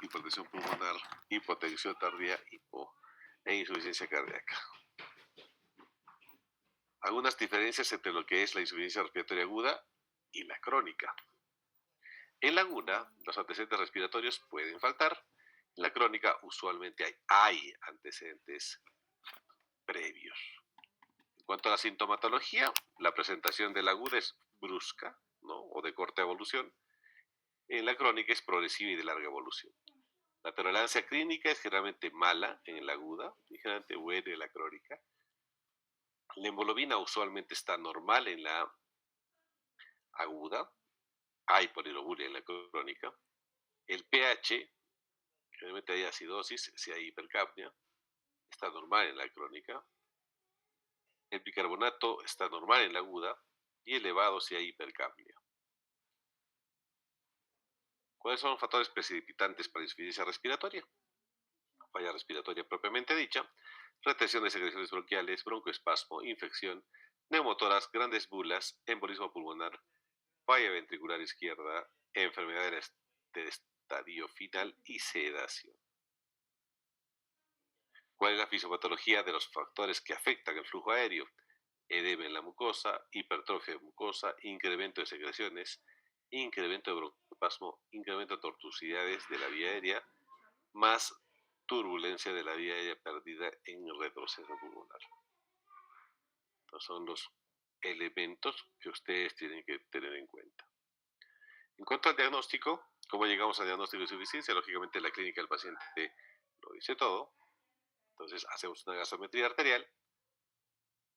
hipertensión pulmonar, hipotensión tardía, e insuficiencia cardíaca. Algunas diferencias entre lo que es la insuficiencia respiratoria aguda y la crónica. En la aguda, los antecedentes respiratorios pueden faltar. En la crónica, usualmente hay antecedentes previos. En cuanto a la sintomatología, la presentación de la aguda es brusca, ¿no?, o de corta evolución. En la crónica es progresiva y de larga evolución. La tolerancia clínica es generalmente mala en la aguda y generalmente buena en la crónica. La hemoglobina usualmente está normal en la aguda. Hay polilobulia en la crónica. El pH, generalmente hay acidosis, si hay hipercapnia, está normal en la crónica. El bicarbonato está normal en la aguda y elevado si hay hipercapnia. ¿Cuáles son los factores precipitantes para insuficiencia respiratoria? Falla respiratoria propiamente dicha, retención de secreciones bronquiales, broncoespasmo, infección, neumotoras, grandes embolismo pulmonar, falla ventricular izquierda, enfermedad del estadio final y sedación. ¿Cuál es la fisiopatología de los factores que afectan el flujo aéreo? Edema en la mucosa, hipertrofia de mucosa, incremento de secreciones, incremento de broncoespasmo, incremento de tortuosidades de la vía aérea, más turbulencia de la vía aérea perdida en retroceso pulmonar. Estos son los elementos que ustedes tienen que tener en cuenta. En cuanto al diagnóstico, ¿cómo llegamos al diagnóstico de insuficiencia? Lógicamente la clínica del paciente lo dice todo. Entonces hacemos una gasometría arterial.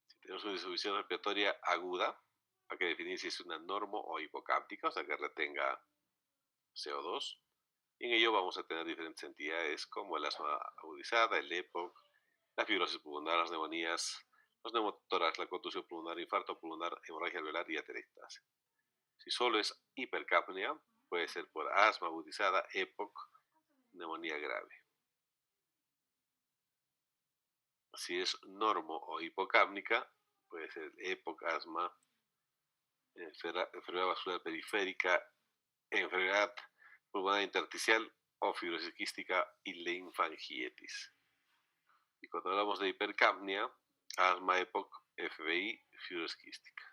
Si tenemos una insuficiencia respiratoria aguda, hay que definir si es una normo o hipocáptica, o sea que retenga CO2. En ello vamos a tener diferentes entidades como el asma agudizada, el EPOC, la fibrosis pulmonar, las neumonías, los neumotórax, la contusión pulmonar, infarto pulmonar, hemorragia alveolar y atelectasia. Si solo es hipercapnia, puede ser por asma agudizada, EPOC, neumonía grave. Si es normo o hipocápnica, puede ser EPOC, asma, enfermedad vascular periférica, enfermedad pulmonar intersticial o fibrosis quística y linfangiosis. Y cuando hablamos de hipercapnia, asma, EPOC, FBI, fibrosis quística.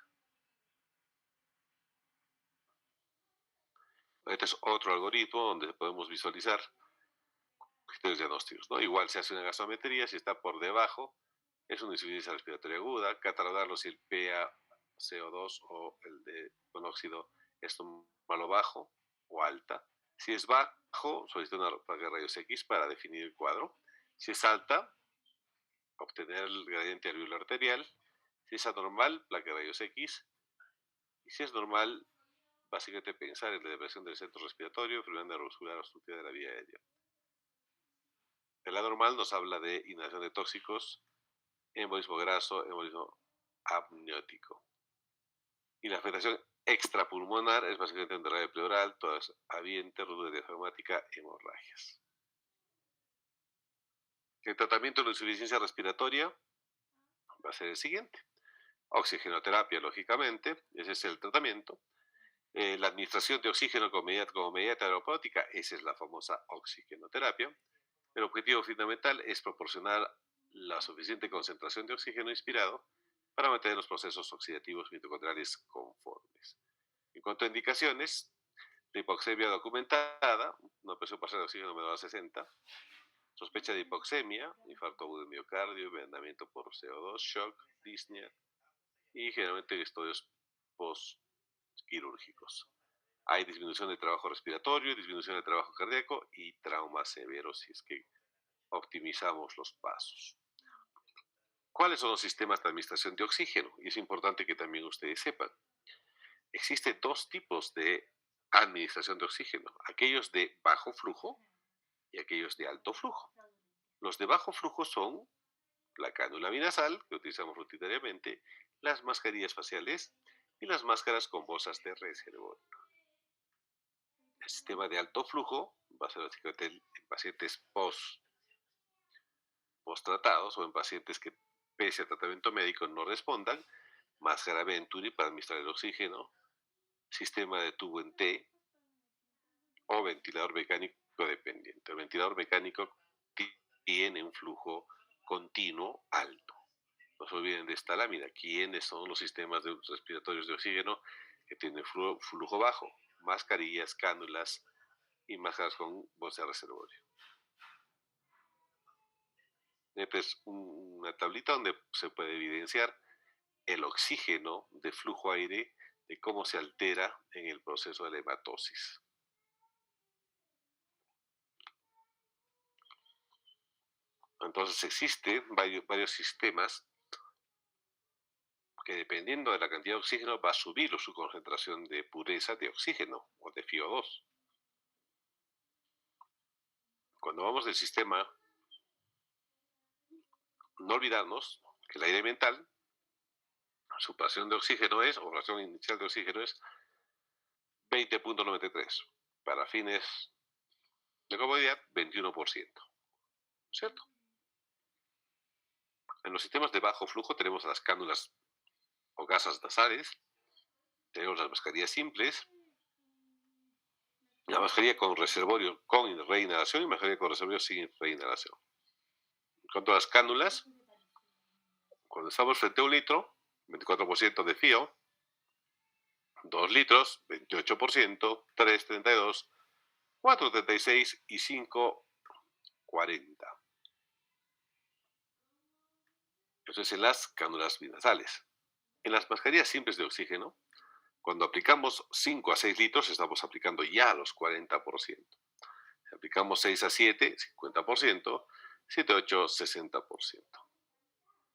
Este es otro algoritmo donde podemos visualizar criterios diagnósticos, ¿no? Igual se hace una gasometría, si está por debajo, es una insuficiencia respiratoria aguda, catalogarlo si el PaCO2 o el de monóxido es normal o bajo o alta. Si es bajo, solicita una placa de rayos X para definir el cuadro. Si es alta, obtener el gradiente alveolar arterial. Si es anormal, placa de rayos X. Y si es normal, básicamente pensar en la depresión del centro respiratorio, enfermedad neurovascular obstructiva de la vía aérea. El anormal nos habla de inhalación de tóxicos, embolismo graso, embolismo amniótico. Y la afectación extrapulmonar es básicamente enterrada pleural, todas habiente, ruptura diafragmática, hemorragias. El tratamiento de la insuficiencia respiratoria va a ser el siguiente. Oxigenoterapia, lógicamente, ese es el tratamiento. La administración de oxígeno como medida terapéutica, esa es la famosa oxigenoterapia. El objetivo fundamental es proporcionar la suficiente concentración de oxígeno inspirado para mantener los procesos oxidativos mitocondriales conformes. En cuanto a indicaciones, la hipoxemia documentada, una presión parcial de oxígeno menor a 60, sospecha de hipoxemia, infarto agudo del miocardio, envenenamiento por CO2, shock, disnea y generalmente estudios postquirúrgicos. Hay disminución del trabajo respiratorio, disminución del trabajo cardíaco y trauma severo si es que optimizamos los pasos. ¿Cuáles son los sistemas de administración de oxígeno? Y es importante que también ustedes sepan. Existen dos tipos de administración de oxígeno, aquellos de bajo flujo y aquellos de alto flujo. Los de bajo flujo son la cánula binasal, que utilizamos rutinariamente, las mascarillas faciales y las máscaras con bolsas de reservorio. El sistema de alto flujo va a ser básicamente en pacientes post-tratados o en pacientes que pese a tratamiento médico no respondan, máscara Venturi para administrar el oxígeno, sistema de tubo en T o ventilador mecánico dependiente. El ventilador mecánico tiene un flujo continuo alto. No se olviden de esta lámina. ¿Quiénes son los sistemas respiratorios de oxígeno que tienen flujo bajo? Mascarillas, cánulas y máscaras con bolsa de reservorio. Esta es una tablita donde se puede evidenciar el oxígeno de flujo aire, de cómo se altera en el proceso de la hematosis. Entonces existen varios sistemas que, dependiendo de la cantidad de oxígeno, va a subir su concentración de pureza de oxígeno o de FiO2. Cuando vamos del sistema, no olvidarnos que el aire ambiental, su fracción de oxígeno es, o fracción inicial de oxígeno es 20.93. Para fines de comodidad, 21%. ¿Cierto? En los sistemas de bajo flujo tenemos las cánulas o gasas nasales, tenemos las mascarillas simples, la mascarilla con reservorio con reinhalación y mascarilla con reservorio sin reinhalación. En cuanto a las cánulas, cuando estamos frente a 1 litro, 24% de FiO, 2 litros, 28%, 3,32, 4,36 y 5,40. Eso es en las cánulas binasales. En las mascarillas simples de oxígeno, cuando aplicamos 5 a 6 litros, estamos aplicando ya los 40%. Si aplicamos 6 a 7, 50%, 7 a 8, 60%.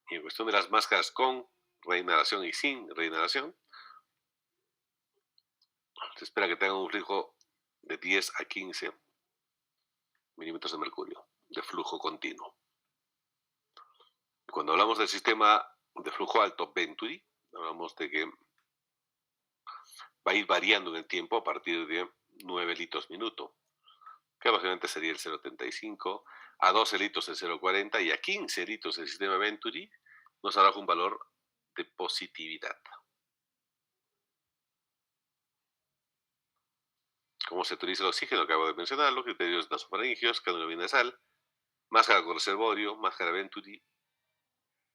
Y en cuestión de las máscaras con reinhalación y sin reinhalación, se espera que tengan un flujo de 10 a 15 milímetros de mercurio de flujo continuo. Cuando hablamos del sistema de flujo alto Venturi, hablamos de que va a ir variando en el tiempo a partir de 9 litros minuto, que básicamente sería el 0,35, a 12 litros el 0,40 y a 15 litros el sistema Venturi nos arroja un valor de positividad. ¿Cómo se utiliza el oxígeno? Acabo de mencionarlo: criterios nasofaringios, cánula binasal, máscara con reservorio, máscara Venturi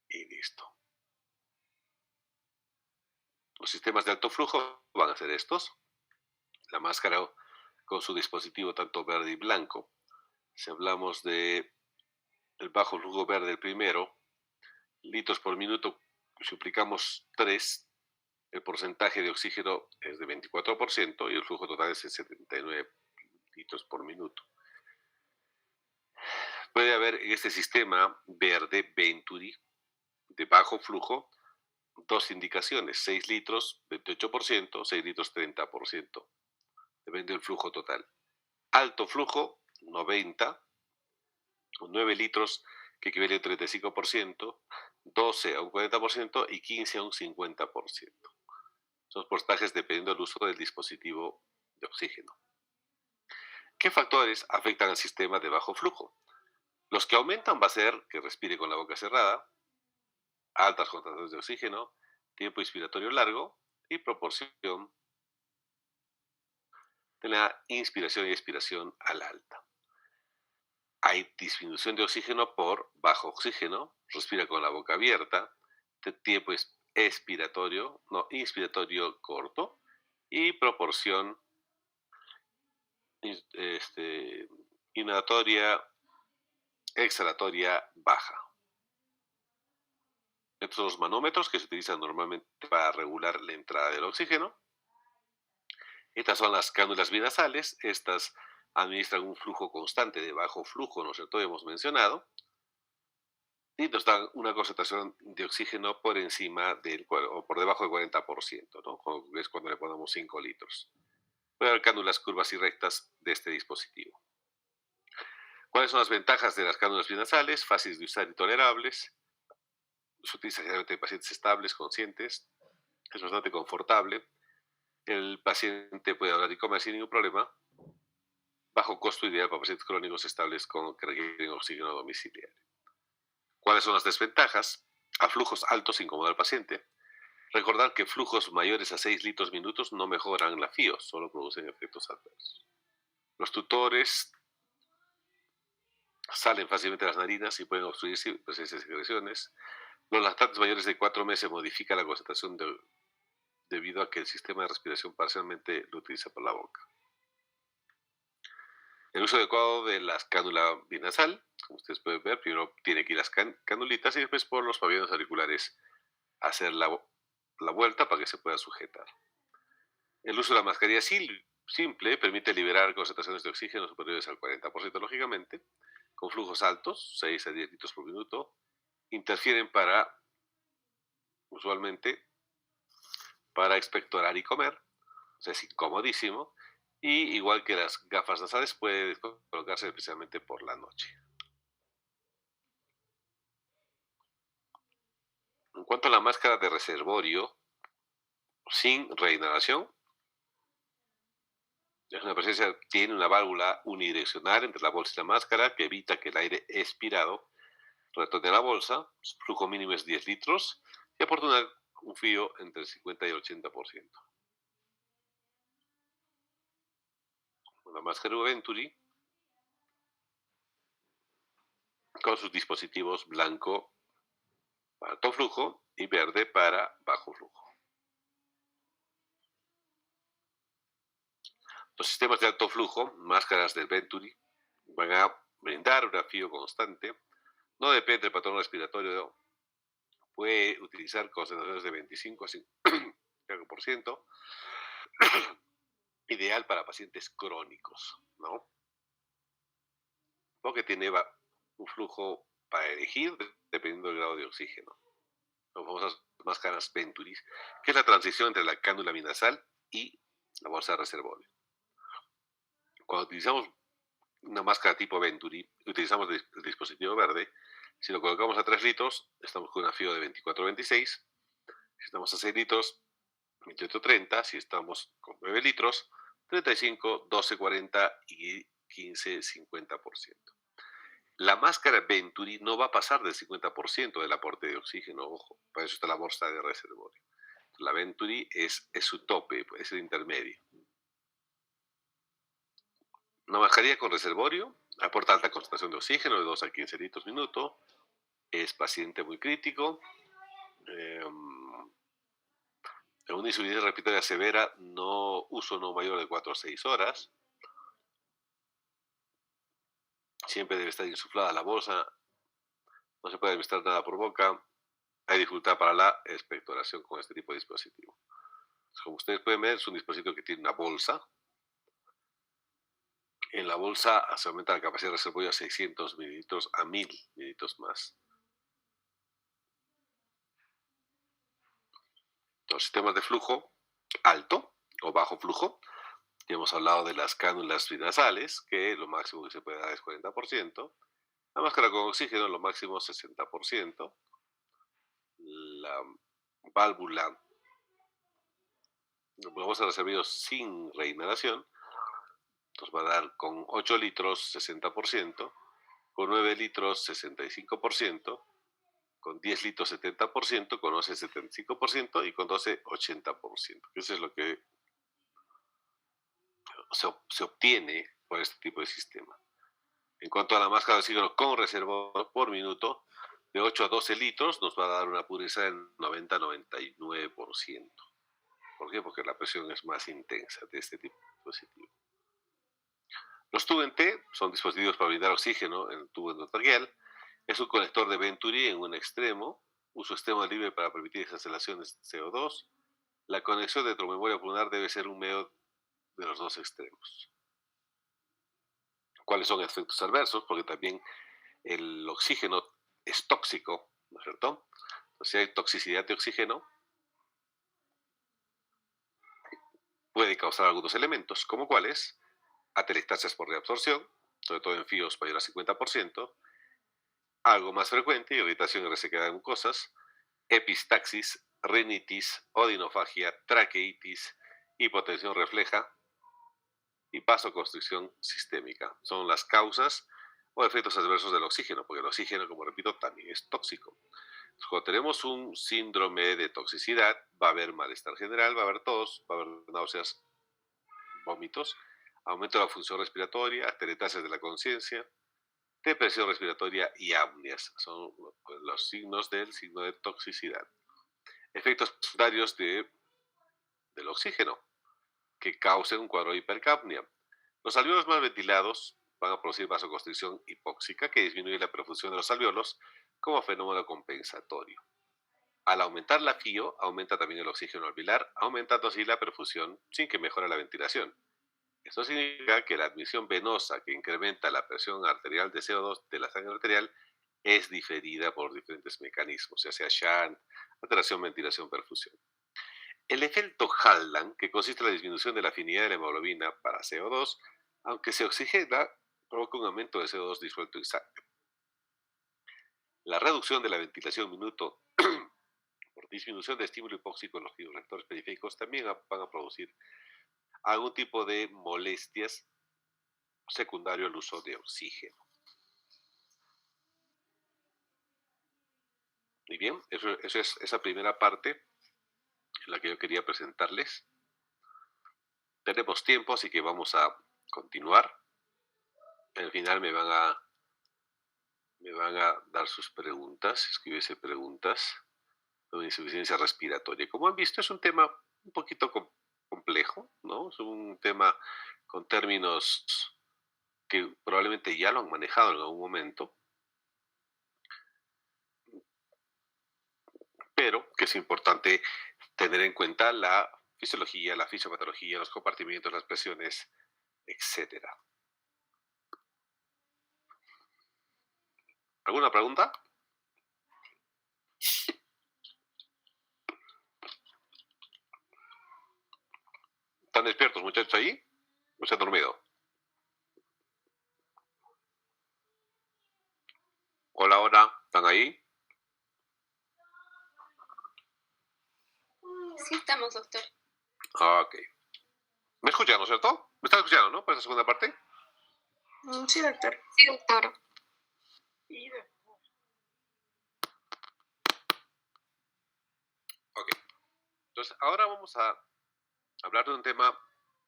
y listo. Los sistemas de alto flujo van a ser estos. La máscara con su dispositivo tanto verde y blanco. Si hablamos de el bajo flujo verde, el primero, litros por minuto, si aplicamos 3, el porcentaje de oxígeno es de 24% y el flujo total es de 79 litros por minuto. Puede haber en este sistema verde Venturi de bajo flujo dos indicaciones: 6 litros 28%, 6 litros 30%. Depende del flujo total. Alto flujo 90, con 9 litros que equivale a un 35%, 12 a un 40% y 15 a un 50%. Son porcentajes dependiendo del uso del dispositivo de oxígeno. ¿Qué factores afectan al sistema de bajo flujo? Los que aumentan va a ser que respire con la boca cerrada, altas concentraciones de oxígeno, tiempo inspiratorio largo y proporción de la inspiración y expiración a la alta. Hay disminución de oxígeno por bajo oxígeno, respira con la boca abierta, tiempo inspiratorio corto y proporción inhalatoria exhalatoria baja. Estos son los manómetros que se utilizan normalmente para regular la entrada del oxígeno. Estas son las cánulas binasales. Estas administran un flujo constante de bajo flujo, ¿no es cierto? Hemos mencionado. Y nos dan una concentración de oxígeno por encima o por debajo del 40%, ¿no? Es cuando le ponemos 5 litros. Puede haber cánulas curvas y rectas de este dispositivo. ¿Cuáles son las ventajas de las cánulas binasales? Fáciles de usar y tolerables. Se utiliza generalmente en pacientes estables, conscientes. Es bastante confortable. El paciente puede hablar y comer sin ningún problema. Bajo costo, ideal para pacientes crónicos estables que requieren oxígeno domiciliario. ¿Cuáles son las desventajas? A flujos altos incomoda al paciente. Recordar que flujos mayores a 6 litros minutos no mejoran la FiO, solo producen efectos adversos. Los tutores salen fácilmente de las narinas y pueden obstruirse y presencia de secreciones. Los lactantes mayores de 4 meses modifican la concentración debido a que el sistema de respiración parcialmente lo utiliza por la boca. El uso adecuado de la cánula binasal, como ustedes pueden ver, primero tiene que ir las canulitas y después por los pabellones auriculares hacer la vuelta para que se pueda sujetar. El uso de la mascarilla simple permite liberar concentraciones de oxígeno superiores al 40%, lógicamente, con flujos altos, 6 a 10 litros por minuto. Interfieren usualmente, para expectorar y comer, o sea, es incomodísimo, y igual que las gafas nasales puede colocarse especialmente por la noche. En cuanto a la máscara de reservorio sin reinhalación, es una presencia, tiene una válvula unidireccional entre la bolsa y la máscara que evita que el aire expirado retorne a la bolsa. Su flujo mínimo es 10 litros y aporta un frío entre el 50 y el 80%. La máscara Venturi, con sus dispositivos blanco para alto flujo y verde para bajo flujo. Los sistemas de alto flujo, máscaras del Venturi, van a brindar un frío constante. No depende del patrón respiratorio. Puede utilizar concentraciones de 25 a 5%, ideal para pacientes crónicos, ¿no? Porque tiene un flujo para elegir dependiendo del grado de oxígeno. Las famosas máscaras Venturi, que es la transición entre la cánula binasal y la bolsa de reservorio. Cuando utilizamos una máscara tipo Venturi, utilizamos el dispositivo verde. Si lo colocamos a 3 litros, estamos con un frío de 24-26. Si estamos a 6 litros, 28-30. Si estamos con 9 litros, 35, 12-40 y 15-50%. La máscara Venturi no va a pasar del 50% del aporte de oxígeno, ojo, para eso está la bolsa de reservorio. La Venturi es su tope, es el intermedio. Una mascarilla con reservorio aporta alta concentración de oxígeno de 2 a 15 litros minuto. Es paciente muy crítico. En una insuficiencia respiratoria severa, uso no mayor de 4 a 6 horas. Siempre debe estar insuflada la bolsa. No se puede administrar nada por boca. Hay dificultad para la expectoración con este tipo de dispositivo. Como ustedes pueden ver, es un dispositivo que tiene una bolsa. En la bolsa se aumenta la capacidad de reservorio a 600 mililitros a 1000 mililitros más. Los sistemas de flujo alto o bajo flujo, ya hemos hablado de las cánulas binasales, que lo máximo que se puede dar es 40%. La máscara con oxígeno, lo máximo 60%. La válvula, vamos a reservorio sin reinhalación, nos va a dar con 8 litros 60%, con 9 litros 65%, con 10 litros 70%, con 11 75% y con 12 80%. Eso es lo que se obtiene por este tipo de sistema. En cuanto a la máscara de oxígeno con reservorio por minuto, de 8 a 12 litros nos va a dar una pureza del 90-99%. ¿Por qué? Porque la presión es más intensa de este tipo de dispositivo. Los TUVENT son dispositivos para brindar oxígeno en el tubo endotraqueal. Es un conector de Venturi en un extremo, uso extremo libre para permitir exhalaciones de CO2. La conexión de memoria pulmonar debe ser un medio de los dos extremos. ¿Cuáles son efectos adversos? Porque también el oxígeno es tóxico, ¿no es cierto? Entonces, si hay toxicidad de oxígeno, puede causar algunos elementos, como cuáles: atelectasias por reabsorción, sobre todo en fíos mayor a 50%, algo más frecuente, irritación y resequedad de mucosas, epistaxis, rinitis, odinofagia, traqueitis, hipotensión refleja y vasoconstricción sistémica. Son las causas o efectos adversos del oxígeno, porque el oxígeno, como repito, también es tóxico. Cuando tenemos un síndrome de toxicidad, va a haber malestar general, va a haber tos, va a haber náuseas, vómitos, aumento de la función respiratoria, atelectasias de la conciencia, depresión respiratoria y apneas. Son los signos del signo de toxicidad. Efectos secundarios del oxígeno que causen un cuadro de hipercapnia. Los alvéolos mal ventilados van a producir vasoconstricción hipóxica que disminuye la perfusión de los alvéolos como fenómeno compensatorio. Al aumentar la FIO, aumenta también el oxígeno alveolar, aumentando así la perfusión sin que mejore la ventilación. Esto significa que la admisión venosa que incrementa la presión arterial de CO2 de la sangre arterial es diferida por diferentes mecanismos, ya sea shunt, alteración, ventilación, perfusión. El efecto Haldan, que consiste en la disminución de la afinidad de la hemoglobina para CO2, aunque se oxigena, provoca un aumento de CO2 disuelto en sangre. La reducción de la ventilación minuto por disminución de estímulo hipóxico en los receptores periféricos también van a producir algún tipo de molestias secundario al uso de oxígeno. Muy bien, eso es esa primera parte en la que yo quería presentarles. Tenemos tiempo, así que vamos a continuar. Al final me van a dar sus preguntas, escribirse preguntas de insuficiencia respiratoria. Como han visto, es un tema un poquito complejo, ¿no? Es un tema con términos que probablemente ya lo han manejado en algún momento, pero que es importante tener en cuenta la fisiología, la fisiopatología, los compartimientos, las presiones, etcétera. ¿Alguna pregunta? ¿Están despiertos, muchachos, ahí? ¿O se han dormido? Hola, hola, ¿están ahí? Sí estamos, doctor. Ok. ¿Me escuchan, no es cierto? ¿Me están escuchando, no? Por esa segunda parte. Sí, doctor. Sí, doctor. Ok. Entonces, ahora vamos a hablar de un tema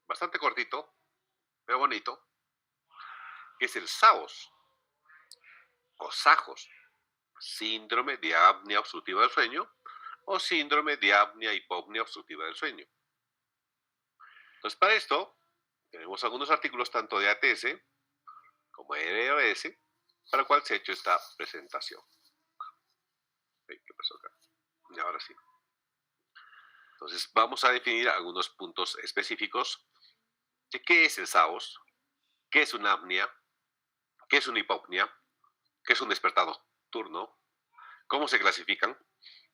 bastante cortito, pero bonito, que es el SAOS o SAJOS, síndrome de apnea obstructiva del sueño o síndrome de apnea hipopnea obstructiva del sueño. Entonces, para esto, tenemos algunos artículos tanto de ATS como de EOS, para el cual se ha hecho esta presentación. ¿Qué pasó acá? Y ahora sí. Entonces, vamos a definir algunos puntos específicos de qué es el SAOS, qué es una apnea, qué es una hipopnea, qué es un despertado nocturno, cómo se clasifican,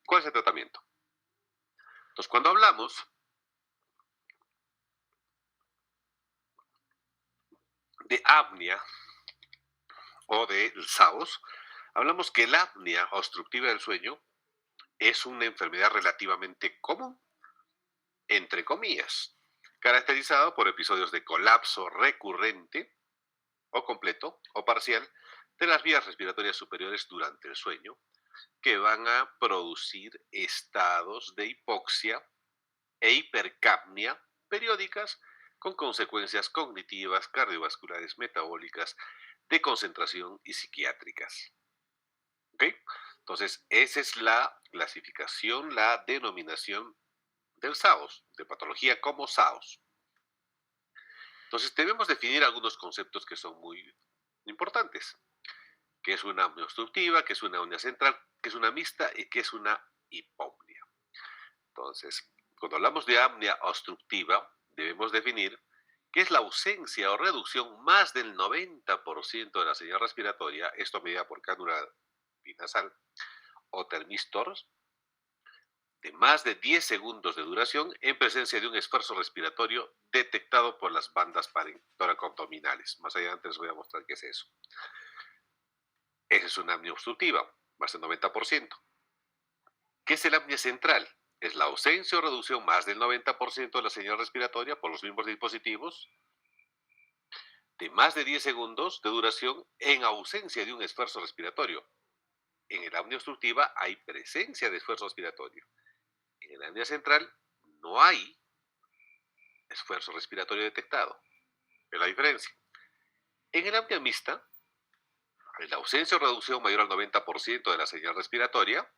cuál es el tratamiento. Entonces, cuando hablamos de apnea o de SAOS, hablamos que la apnea obstructiva del sueño es una enfermedad relativamente común, entre comillas, caracterizado por episodios de colapso recurrente o completo o parcial de las vías respiratorias superiores durante el sueño, que van a producir estados de hipoxia e hipercapnia periódicas con consecuencias cognitivas, cardiovasculares, metabólicas, de concentración y psiquiátricas. ¿Ok? Entonces, esa es la clasificación, la denominación del SAOS, de patología como SAOS. Entonces, debemos definir algunos conceptos que son muy importantes. ¿Qué es una apnea obstructiva? ¿Qué es una apnea central? ¿Qué es una mixta? ¿Y qué es una hipopnea? Entonces, cuando hablamos de apnea obstructiva, debemos definir qué es la ausencia o reducción más del 90% de la señal respiratoria, esto medida por cánula binasal o termistors, de más de 10 segundos de duración en presencia de un esfuerzo respiratorio detectado por las bandas toracoabdominales. Más adelante les voy a mostrar qué es eso. Esa es una apnea obstructiva, más del 90%. ¿Qué es el apnea central? Es la ausencia o reducción más del 90% de la señal respiratoria por los mismos dispositivos de más de 10 segundos de duración en ausencia de un esfuerzo respiratorio. En el apnea obstructiva hay presencia de esfuerzo respiratorio. En el apnea central no hay esfuerzo respiratorio detectado. Es la diferencia. En el apnea mixta, En la ausencia o reducción mayor al 90% de la señal respiratoria,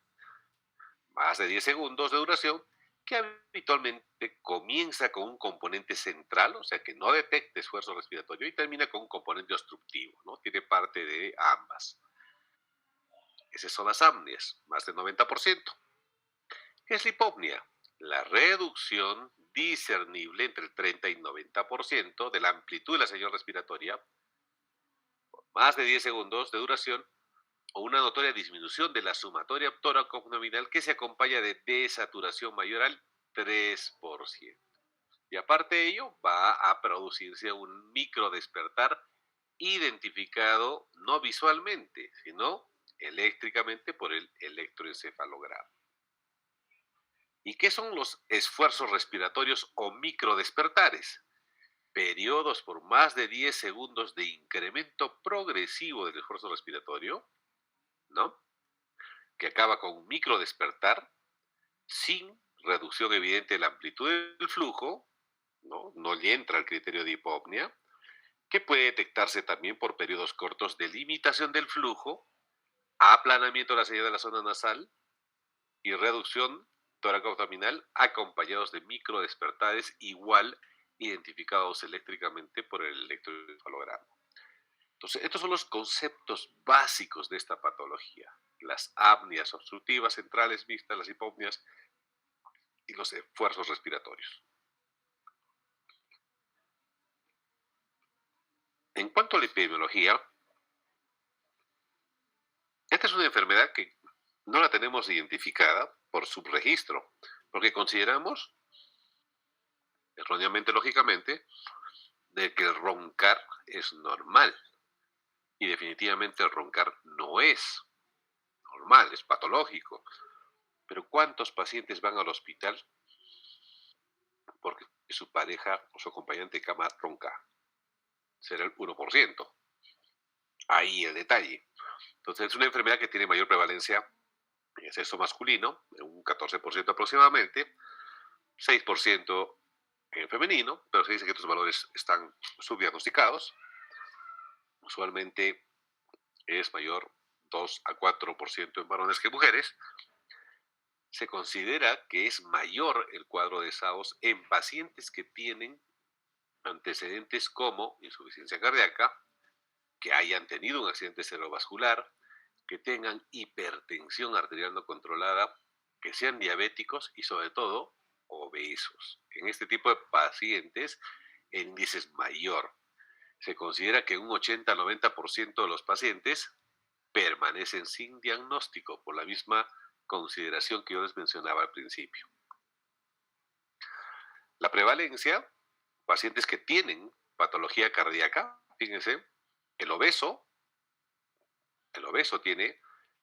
más de 10 segundos de duración, que habitualmente comienza con un componente central, o sea que no detecta esfuerzo respiratorio, y termina con un componente obstructivo, ¿no? Tiene parte de ambas. Esas son las apneas, más del 90%. ¿Qué es la hipopnea? La reducción discernible entre el 30 y 90% de la amplitud de la señal respiratoria, más de 10 segundos de duración, o una notoria disminución de la sumatoria tóraco-abdominal que se acompaña de desaturación mayor al 3%. Y aparte de ello, va a producirse un micro despertar identificado no visualmente, sino eléctricamente por el electroencefalograma. ¿Y qué son los esfuerzos respiratorios o microdespertares? Periodos por más de 10 segundos de incremento progresivo del esfuerzo respiratorio, ¿no? Que acaba con un microdespertar sin reducción evidente de la amplitud del flujo, no le entra el criterio de hipopnea, que puede detectarse también por periodos cortos de limitación del flujo, aplanamiento de la salida de la zona nasal y reducción tóraco-abdominal acompañados de microdespertares igual identificados eléctricamente por el electroencefalograma. Entonces, estos son los conceptos básicos de esta patología. Las apneas obstructivas centrales mixtas, las hipopneas y los esfuerzos respiratorios. En cuanto a la epidemiología, esta es una enfermedad que no la tenemos identificada por subregistro, porque consideramos, erróneamente, lógicamente, de que el roncar es normal. Y definitivamente el roncar no es normal, es patológico. Pero ¿cuántos pacientes van al hospital porque su pareja o su acompañante de cama ronca? Será el 1%. Ahí el detalle. Entonces es una enfermedad que tiene mayor prevalencia en el sexo masculino, en un 14% aproximadamente, 6% en el femenino, pero se dice que estos valores están subdiagnosticados. Usualmente es mayor 2 a 4% en varones que en mujeres. Se considera que es mayor el cuadro de SAOS en pacientes que tienen antecedentes como insuficiencia cardíaca, que hayan tenido un accidente cerebrovascular, que tengan hipertensión arterial no controlada, que sean diabéticos y sobre todo obesos. En este tipo de pacientes el índice es mayor. Se considera que un 80-90% de los pacientes permanecen sin diagnóstico por la misma consideración que yo les mencionaba al principio. La prevalencia, pacientes que tienen patología cardíaca, fíjense, el obeso tiene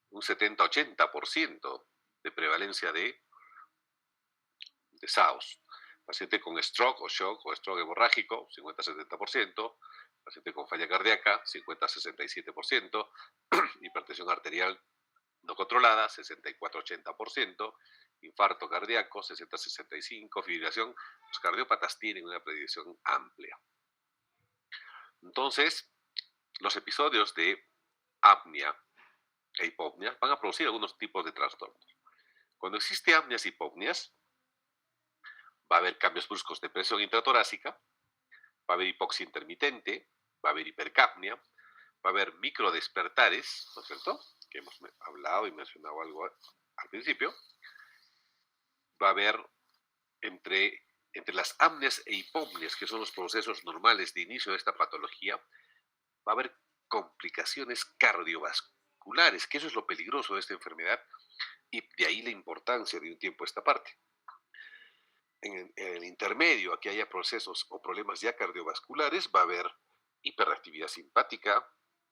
un 70-80% de prevalencia de SAOS. Paciente con stroke o shock o stroke hemorrágico, 50-70%. Paciente con falla cardíaca, 50-67%. Hipertensión arterial no controlada, 64-80%. Infarto cardíaco, 60-65%. Fibrilación. Los cardiópatas tienen una predicción amplia. Entonces, los episodios de apnea e hipopnea van a producir algunos tipos de trastornos. Cuando existe apneas y hipopneas, va a haber cambios bruscos de presión intratorácica, va a haber hipoxia intermitente, va a haber hipercapnia, va a haber microdespertares, ¿no es cierto? Que hemos hablado y mencionado algo al principio. Va a haber entre las apneas e hipopneas, que son los procesos normales de inicio de esta patología, va a haber complicaciones cardiovasculares, que eso es lo peligroso de esta enfermedad, y de ahí la importancia de un tiempo a esta parte. En el intermedio a que haya procesos o problemas ya cardiovasculares, va a haber hiperactividad simpática,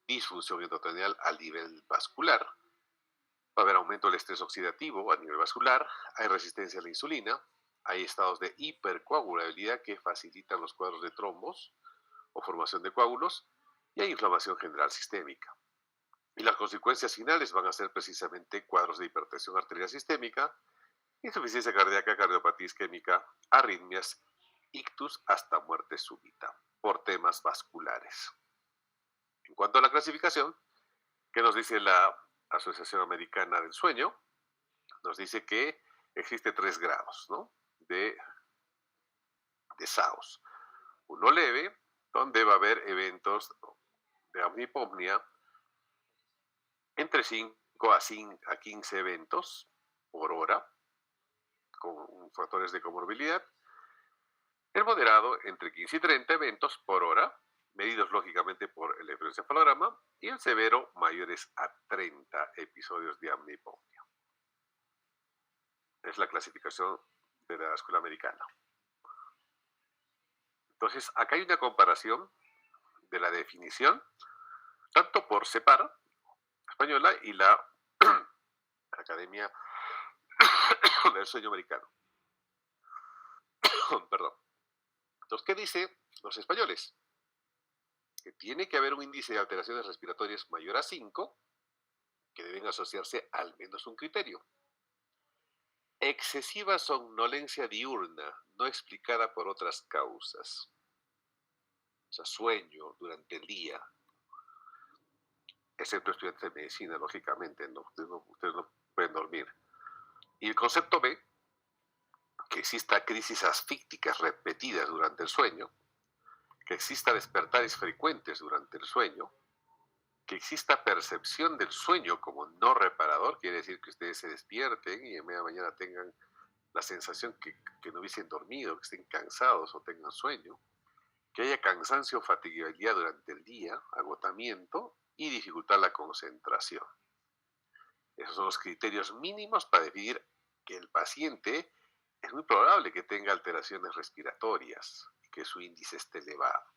disfunción endotelial a nivel vascular, va a haber aumento del estrés oxidativo a nivel vascular, hay resistencia a la insulina, hay estados de hipercoagulabilidad que facilitan los cuadros de trombos o formación de coágulos, y hay inflamación general sistémica. Y las consecuencias finales van a ser precisamente cuadros de hipertensión arterial sistémica, insuficiencia cardíaca, cardiopatía isquémica, arritmias, ictus, hasta muerte súbita por temas vasculares. En cuanto a la clasificación, ¿Qué nos dice la Asociación Americana del Sueño? Nos dice que existe 3 grados, ¿no?, de SAOS. Uno leve, donde va a haber eventos de amnipomnia entre 5 a 15 eventos por hora, con factores de comorbilidad. El moderado, entre 15 y 30 eventos por hora, medidos lógicamente por el electroencefalograma, y el severo, mayores a 30 episodios de amnipomnia. Es la clasificación de la escuela americana. Entonces, acá hay una comparación de la definición, tanto por CEPAR española y la Academia del Sueño Americano. Perdón. Entonces, ¿qué dicen los españoles? Que tiene que haber un índice de alteraciones respiratorias mayor a 5, que deben asociarse al menos un criterio. Excesiva somnolencia diurna, no explicada por otras causas. O sea, sueño durante el día, excepto estudiantes de medicina, lógicamente, ¿no? Ustedes no pueden dormir. Y el concepto B, que exista crisis asfícticas repetidas durante el sueño, que exista despertares frecuentes durante el sueño, que exista percepción del sueño como no reparador, quiere decir que ustedes se despierten y en media mañana tengan la sensación que no hubiesen dormido, que estén cansados o tengan sueño, que haya cansancio o fatigabilidad durante el día, agotamiento y dificultar la concentración. Esos son los criterios mínimos para definir que el paciente es muy probable que tenga alteraciones respiratorias y que su índice esté elevado.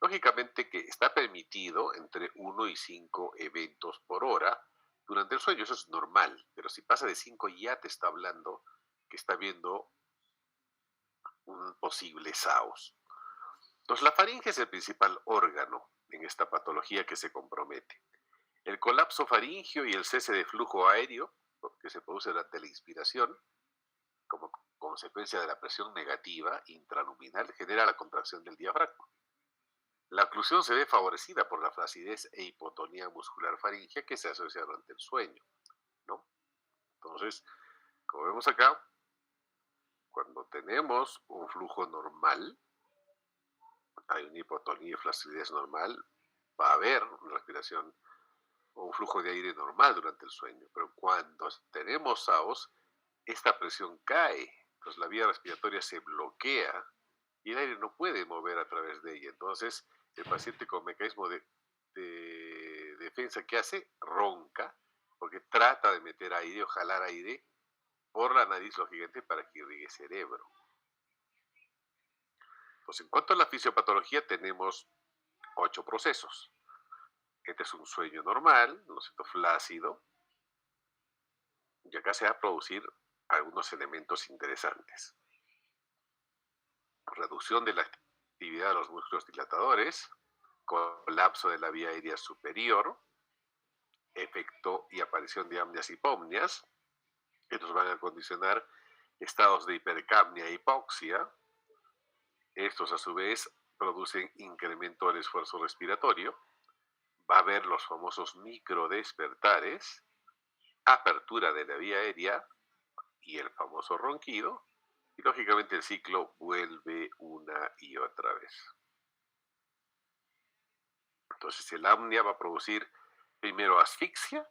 Lógicamente que está permitido entre 1 y 5 eventos por hora durante el sueño, eso es normal, pero si pasa de 5 ya te está hablando que está viendo un posible SAOS. Entonces, la faringe es el principal órgano en esta patología que se compromete. El colapso faríngeo y el cese de flujo aéreo, que se produce durante la inspiración, como consecuencia de la presión negativa intraluminal, genera la contracción del diafragma. La oclusión se ve favorecida por la flacidez e hipotonía muscular faríngea que se asocia durante el sueño, ¿no? Entonces, como vemos acá, cuando tenemos un flujo normal, hay una hipotonía y flacidez normal, va a haber una respiración o un flujo de aire normal durante el sueño. Pero cuando tenemos SAOS, esta presión cae, pues la vía respiratoria se bloquea y el aire no puede mover a través de ella. Entonces, el paciente con mecanismo de defensa, ¿qué hace? Ronca, porque trata de meter aire o jalar aire por la nariz, lógicamente, para que irrigue el cerebro. Pues en cuanto a la fisiopatología, tenemos 8 procesos. Este es un sueño normal, ¿no es cierto?, flácido, y acá se va a producir algunos elementos interesantes. Reducción de la actividad de los músculos dilatadores, colapso de la vía aérea superior, efecto y aparición de apneas y hipopnias, que nos van a condicionar estados de hipercapnia e hipoxia. Estos a su vez producen incremento del esfuerzo respiratorio. Va a haber los famosos microdespertares, apertura de la vía aérea y el famoso ronquido. Y lógicamente el ciclo vuelve una y otra vez. Entonces el apnea va a producir primero asfixia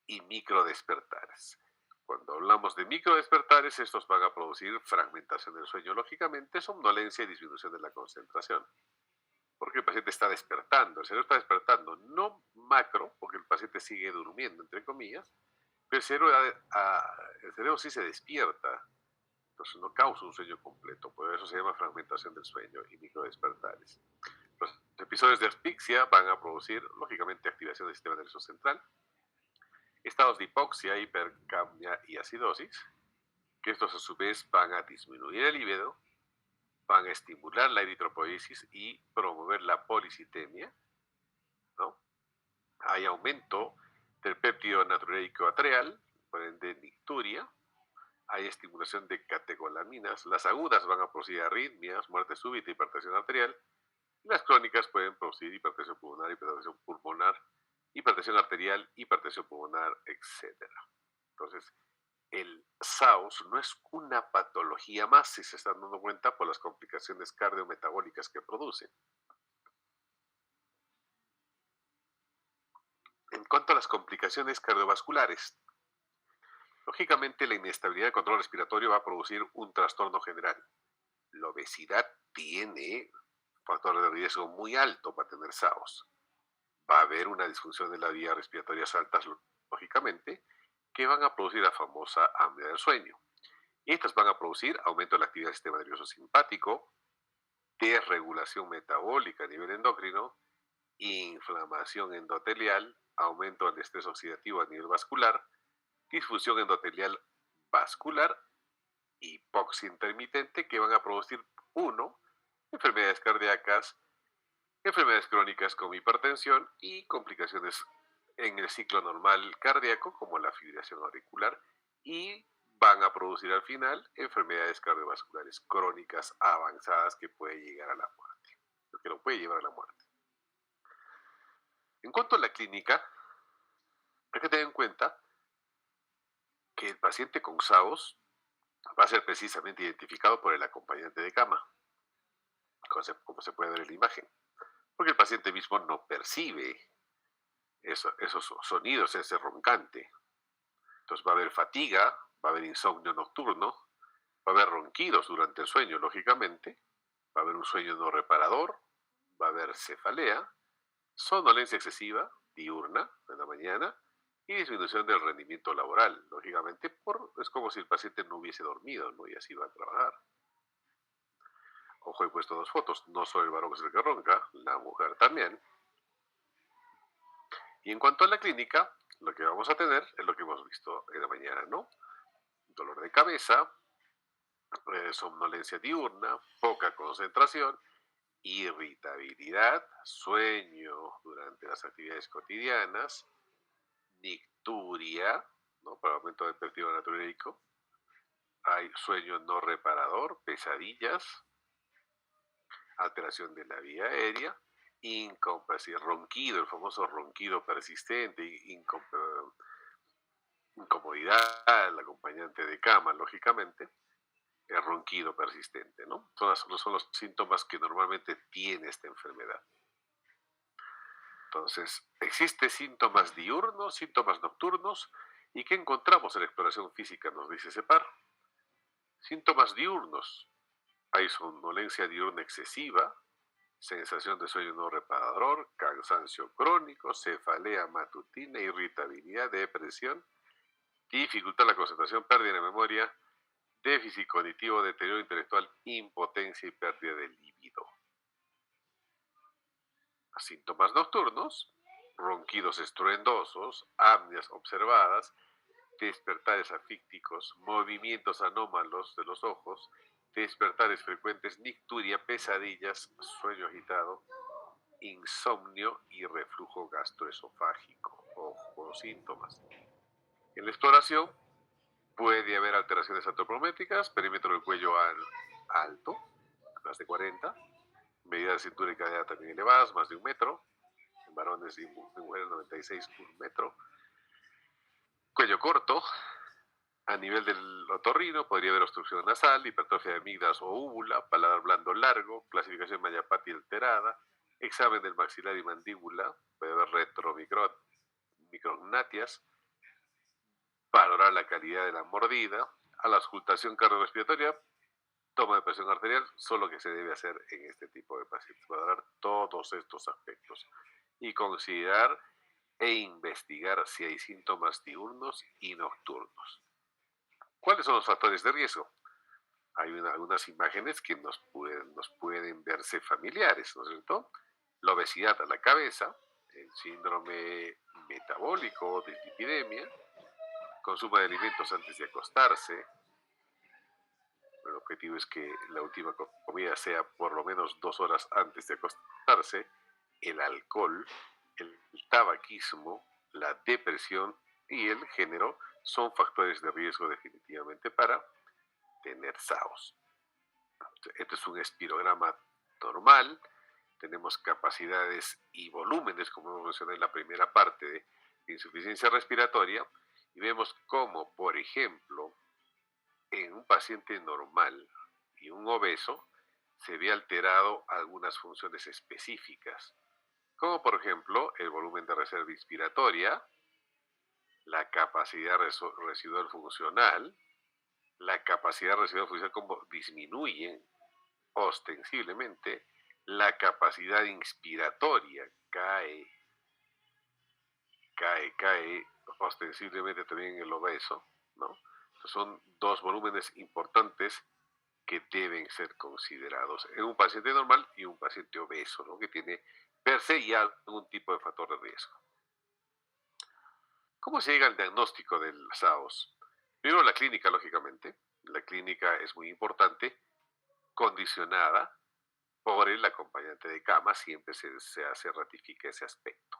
y microdespertares. Cuando hablamos de microdespertares, estos van a producir fragmentación del sueño, lógicamente, somnolencia y disminución de la concentración. Porque el paciente está despertando, el cerebro está despertando, no macro, porque el paciente sigue durmiendo, entre comillas, pero el cerebro sí se despierta, entonces no causa un sueño completo, por eso se llama fragmentación del sueño y microdespertares. Los episodios de asfixia van a producir, lógicamente, activación del sistema nervioso central, estados de hipoxia, hipercapnia y acidosis, que estos a su vez van a disminuir el líbido, van a estimular la eritropoiesis y promover la policitemia, ¿no? Hay aumento del péptido natriurético atrial, por ende nicturia, hay estimulación de catecolaminas, las agudas van a producir arritmias, muerte súbita, hipertensión arterial, y las crónicas pueden producir hipertensión pulmonar, hipertensión arterial, hipertensión pulmonar, etc. Entonces, el SAOS no es una patología más, si se están dando cuenta, por las complicaciones cardiometabólicas que produce. En cuanto a las complicaciones cardiovasculares, lógicamente la inestabilidad del control respiratorio va a producir un trastorno general. La obesidad tiene factor de riesgo muy alto para tener SAOS. Va a haber una disfunción de las vías respiratorias altas, lógicamente, que van a producir la famosa apnea del sueño. Y estas van a producir aumento de la actividad del sistema nervioso simpático, desregulación metabólica a nivel endocrino, inflamación endotelial, aumento del estrés oxidativo a nivel vascular, disfunción endotelial vascular, hipoxia intermitente, que van a producir, enfermedades cardíacas, enfermedades crónicas como hipertensión y complicaciones en el ciclo normal cardíaco como la fibrilación auricular, y van a producir al final enfermedades cardiovasculares crónicas avanzadas que puede llegar a la muerte, lo que lo puede llevar a la muerte. En cuanto a la clínica, hay que tener en cuenta que el paciente con SAOS va a ser precisamente identificado por el acompañante de cama, como se puede ver en la imagen, porque el paciente mismo no percibe esos sonidos, ese roncante. Entonces va a haber fatiga, va a haber insomnio nocturno, va a haber ronquidos durante el sueño, lógicamente, va a haber un sueño no reparador, va a haber cefalea, somnolencia excesiva, diurna, en la mañana, y disminución del rendimiento laboral, lógicamente, es como si el paciente no hubiese dormido, ¿no? Y así va a trabajar. Ojo, he puesto 2 fotos, no solo el varón es el que ronca, la mujer también. Y en cuanto a la clínica, lo que vamos a tener es lo que hemos visto en la mañana, ¿no? Dolor de cabeza, somnolencia diurna, poca concentración, irritabilidad, sueño durante las actividades cotidianas, nicturia, ¿no? Para aumento del péptido natriúrico, hay sueño no reparador, pesadillas, alteración de la vía aérea, ronquido, el famoso ronquido persistente, incomodidad, el acompañante de cama, lógicamente, el ronquido persistente, ¿no? Son los síntomas que normalmente tiene esta enfermedad. Entonces, existen síntomas diurnos, síntomas nocturnos, ¿y qué encontramos en la exploración física? Nos dice CEPAR. Síntomas diurnos. Hay somnolencia diurna excesiva, sensación de sueño no reparador, cansancio crónico, cefalea matutina, irritabilidad, depresión, dificultad en la concentración, pérdida de memoria, déficit cognitivo, deterioro intelectual, impotencia y pérdida de libido. Síntomas nocturnos, ronquidos estruendosos, apneas observadas, despertares afícticos, movimientos anómalos de los ojos, despertares frecuentes, nicturia, pesadillas, sueño agitado, insomnio y reflujo gastroesofágico. Ojo, síntomas. En la exploración puede haber alteraciones antropométricas, perímetro del cuello alto, más de 40, medida de cintura y cadera también elevadas, más de 1 metro, en varones y mujeres 96, 1 metro. Cuello corto, a nivel del otorrino podría haber obstrucción nasal, hipertrofia de amígdalas o úvula, paladar blando largo, clasificación Mayapati alterada, examen del maxilar y mandíbula, puede haber retromicrognatias, valorar la calidad de la mordida, a la auscultación cardiorrespiratoria, toma de presión arterial, solo que se debe hacer en este tipo de pacientes, valorar todos estos aspectos y considerar e investigar si hay síntomas diurnos y nocturnos. ¿Cuáles son los factores de riesgo? Hay algunas imágenes que nos pueden verse familiares, ¿no es cierto? La obesidad a la cabeza, el síndrome metabólico, dislipidemia, consumo de alimentos antes de acostarse. El objetivo es que la última comida sea por lo menos 2 horas antes de acostarse. El alcohol, el tabaquismo, la depresión y el género son factores de riesgo definitivamente para tener SAOS. Este es un espirograma normal tenemos capacidades y volúmenes, como hemos mencionado en la primera parte de insuficiencia respiratoria, y vemos cómo, por ejemplo, en un paciente normal y un obeso, se ve alterado algunas funciones específicas, como por ejemplo el volumen de reserva inspiratoria, la capacidad residual funcional, la capacidad residual funcional como disminuye ostensiblemente, la capacidad inspiratoria cae ostensiblemente también en el obeso, ¿no? Entonces son dos volúmenes importantes que deben ser considerados en un paciente normal y un paciente obeso, ¿no? Que tiene per se ya algún tipo de factor de riesgo. ¿Cómo se llega al diagnóstico del SAOS? Primero la clínica, lógicamente. La clínica es muy importante, condicionada por el acompañante de cama, siempre se ratifica ese aspecto.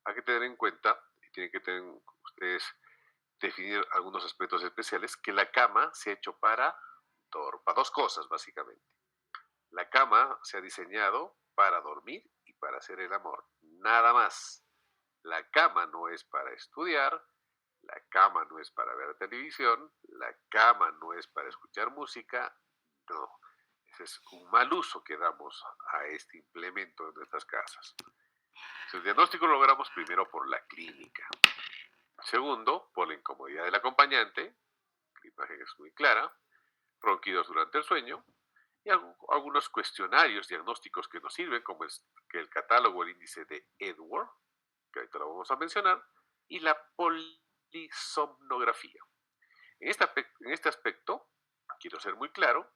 Hay que tener en cuenta, y tienen que tener ustedes definir algunos aspectos especiales, que la cama se ha hecho para dos cosas básicamente. La cama se ha diseñado para dormir y para hacer el amor, nada más. La cama no es para estudiar, la cama no es para ver televisión, la cama no es para escuchar música, no. Ese es un mal uso que damos a este implemento en nuestras casas. El diagnóstico lo logramos primero por la clínica. Segundo, por la incomodidad del acompañante, la imagen es muy clara, ronquidos durante el sueño, y algunos cuestionarios diagnósticos que nos sirven, como el catálogo, el índice de Edward, que ahorita lo vamos a mencionar, y la polisomnografía. En este aspecto, quiero ser muy claro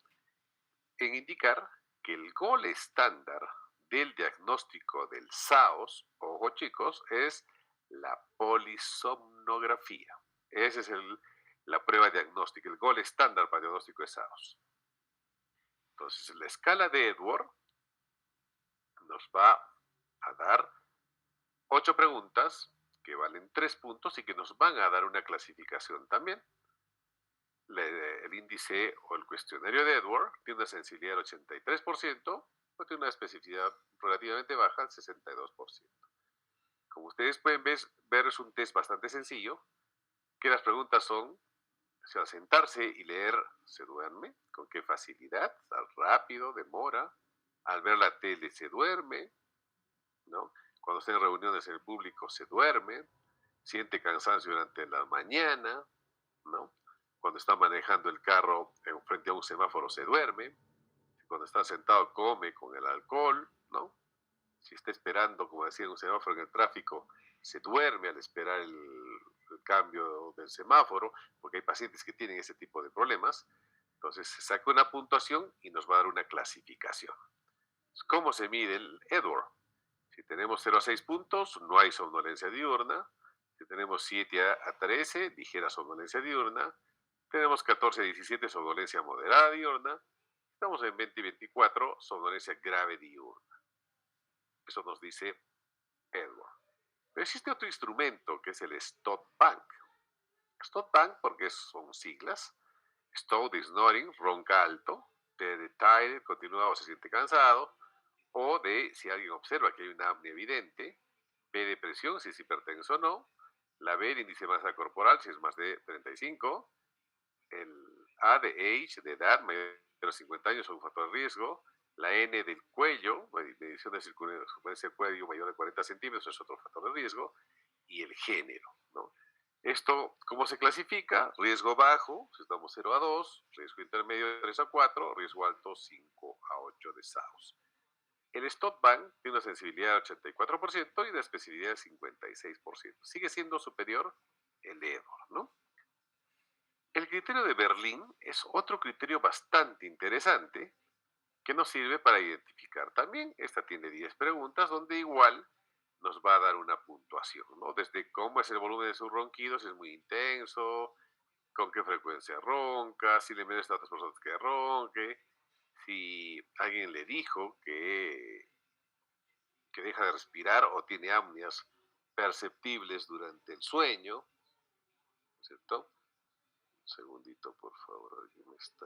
en indicar que el gol estándar del diagnóstico del SAOS, ojo chicos, es la polisomnografía. Esa es la prueba diagnóstica, el gol estándar para diagnóstico de SAOS. Entonces, la escala de Edward nos va a dar 8 preguntas que valen 3 puntos y que nos van a dar una clasificación también. El índice o el cuestionario de Edward tiene una sensibilidad del 83%, o tiene una especificidad relativamente baja, el 62%. Como ustedes pueden ver, es un test bastante sencillo, que las preguntas son, si al sentarse y leer se duerme, con qué facilidad, rápido, demora, al ver la tele se duerme, ¿no? Cuando está en reuniones en el público se duerme, siente cansancio durante la mañana, ¿no? Cuando está manejando el carro frente a un semáforo se duerme, cuando está sentado come con el alcohol, ¿no? Si está esperando, como decía, un semáforo en el tráfico, se duerme al esperar el cambio del semáforo, porque hay pacientes que tienen ese tipo de problemas. Entonces se saca una puntuación y nos va a dar una clasificación. ¿Cómo se mide el Edward? Si tenemos 0 a 6 puntos, no hay somnolencia diurna. Si tenemos 7 a 13, ligera somnolencia diurna. Tenemos 14 a 17, somnolencia moderada diurna. Estamos en 20 y 24, somnolencia grave diurna. Eso nos dice Edward. Pero existe otro instrumento que es el Stott Bank. Stott Bank porque son siglas. Stout is snoring, ronca alto. T de tired, continúa o se siente cansado. O de si alguien observa que hay una apnea evidente. P de presión, si es hipertenso o no. La B, el índice de masa corporal, si es más de 35. El A de age, de edad, mayor de 50 años, es un factor de riesgo. La N del cuello, medición de circunferencia del cuello mayor de 40 centímetros, es otro factor de riesgo. Y el género, ¿no? Esto, ¿cómo se clasifica? Riesgo bajo, si estamos 0 a 2, riesgo intermedio 3 a 4, riesgo alto 5 a 8 de SAOS. El Stott Bank tiene una sensibilidad del 84% y una especificidad del 56%. Sigue siendo superior el Edward, ¿no? El criterio de Berlín es otro criterio bastante interesante que nos sirve para identificar también. Esta tiene 10 preguntas donde igual nos va a dar una puntuación, ¿no? Desde cómo es el volumen de sus ronquidos, si es muy intenso, con qué frecuencia ronca, si le molesta a otras personas que ronque, si alguien le dijo que deja de respirar o tiene apneas perceptibles durante el sueño, ¿cierto? Un segundito, por favor, alguien me está...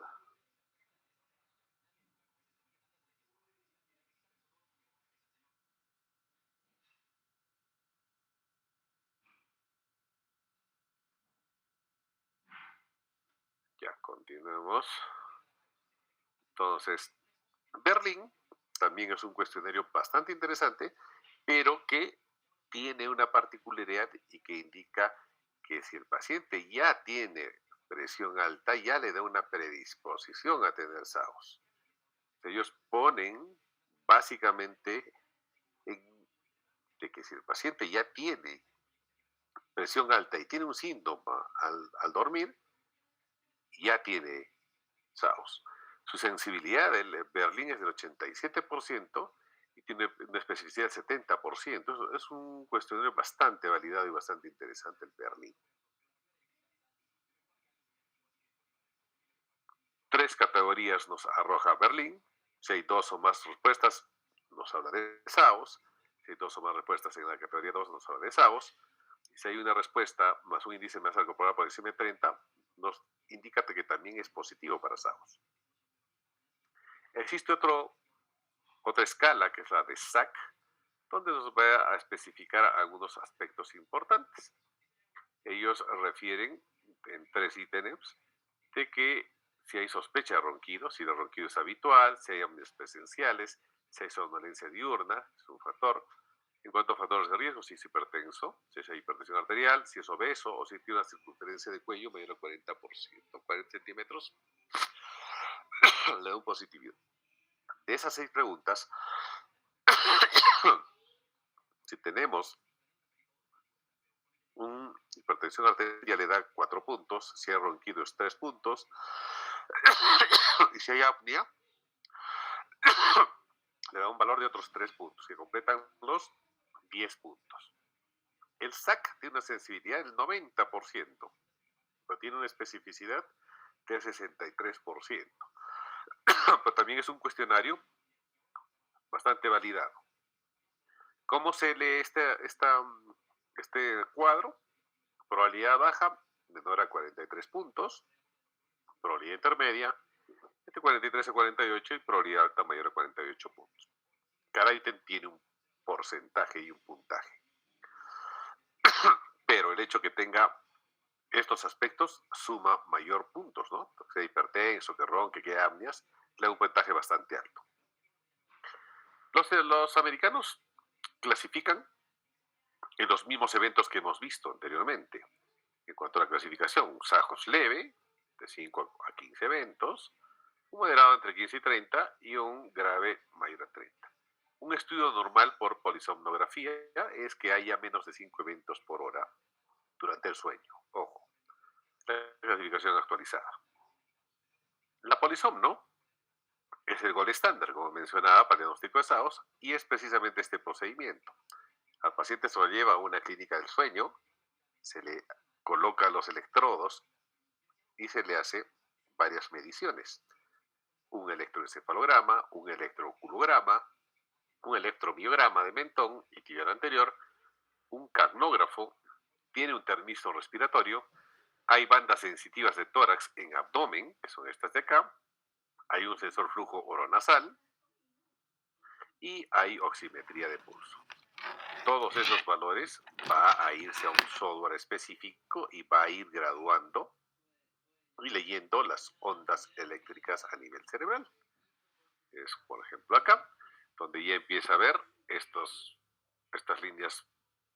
Continuemos. Entonces, Berlín también es un cuestionario bastante interesante, pero que tiene una particularidad y que indica que si el paciente ya tiene presión alta, ya le da una predisposición a tener SAOS. Ellos ponen básicamente de que si el paciente ya tiene presión alta y tiene un síntoma al dormir, ya tiene SAOS. Su sensibilidad del Berlín es del 87% y tiene una especificidad del 70%. Es un cuestionario bastante validado y bastante interesante el Berlín. 3 categorías nos arroja Berlín. Si hay 2 o más respuestas, nos habla de SAOS. Si hay 2 o más respuestas en la categoría 2, nos habla de SAOS. Y si hay una respuesta más un índice más alto por encima de 30, nos indica que también es positivo para SAOS. Existe otra escala, que es la de SAC, donde nos va a especificar algunos aspectos importantes. Ellos refieren en 3 ítems de que si hay sospecha de ronquido, si el ronquido es habitual, si hay amnios presenciales, si hay somnolencia diurna, es un factor. En cuanto a factores de riesgo, si es hipertenso, si es hipertensión arterial, si es obeso o si tiene una circunferencia de cuello mayor al 40%, 40 centímetros, le da un positivo. De esas 6 preguntas, si tenemos hipertensión arterial le da 4 puntos, si hay ronquido es 3 puntos, y si hay apnea, le da un valor de otros 3 puntos, que completan los 10 puntos. El SAC tiene una sensibilidad del 90%, pero tiene una especificidad del 63%. Pero también es un cuestionario bastante validado. ¿Cómo se lee este cuadro? Probabilidad baja, menor a 43 puntos. Probabilidad intermedia, entre 43 y 48, y probabilidad alta mayor a 48 puntos. Cada ítem tiene un porcentaje y un puntaje. Pero el hecho que tenga estos aspectos suma mayor puntos, ¿no? Que sea hipertenso, que ronque, que apneas, le da un puntaje bastante alto. Los americanos clasifican en los mismos eventos que hemos visto anteriormente. En cuanto a la clasificación, un SAOS leve, de 5 a 15 eventos, un moderado entre 15 y 30 y un grave mayor a 30. Un estudio normal por polisomnografía es que haya menos de 5 eventos por hora durante el sueño. Ojo, la clasificación actualizada. La polisomno es el gol estándar, como mencionaba, para el diagnóstico de SAOS, y es precisamente este procedimiento. Al paciente se lo lleva a una clínica del sueño, se le coloca los electrodos y se le hace varias mediciones. Un electroencefalograma, un electrooculograma, un electromiograma de mentón y tibial anterior, un capnógrafo, tiene un termismo respiratorio, hay bandas sensitivas de tórax en abdomen, que son estas de acá, hay un sensor flujo oronasal y hay oximetría de pulso. Todos esos valores va a irse a un software específico y va a ir graduando y leyendo las ondas eléctricas a nivel cerebral. Es, por ejemplo, acá, donde ya empieza a ver estas líneas